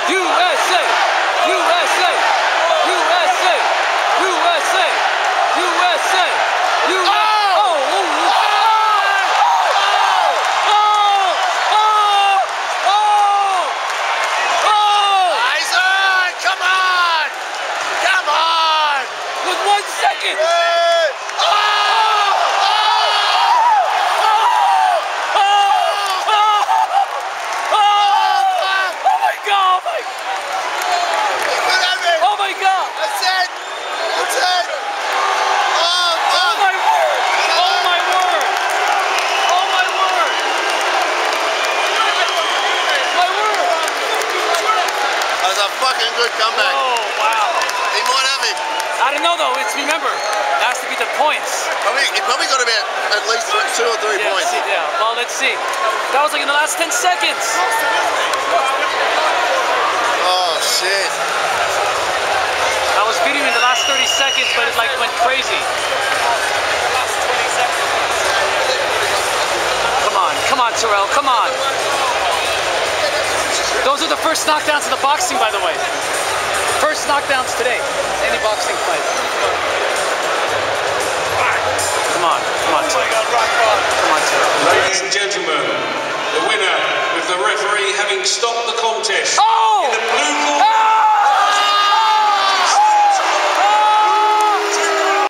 USA! USA! USA! USA! USA! USA! With 1 second! Fucking good comeback. Oh, wow. He might have him. I don't know though, remember, it has to be the points. He probably got about at least 2 or 3 points. Yeah, well, let's see. That was like in the last 10 seconds. Oh, shit. I was beating him in the last 30 seconds, but it like went crazy. Come on, Terrell, come on. Those are the first knockdowns in the boxing, by the way. First knockdowns today. Any boxing fight. Come on, Terrell. Come on, Terrell. Ladies and gentlemen, the winner with the referee having stopped the contest in the blue corner.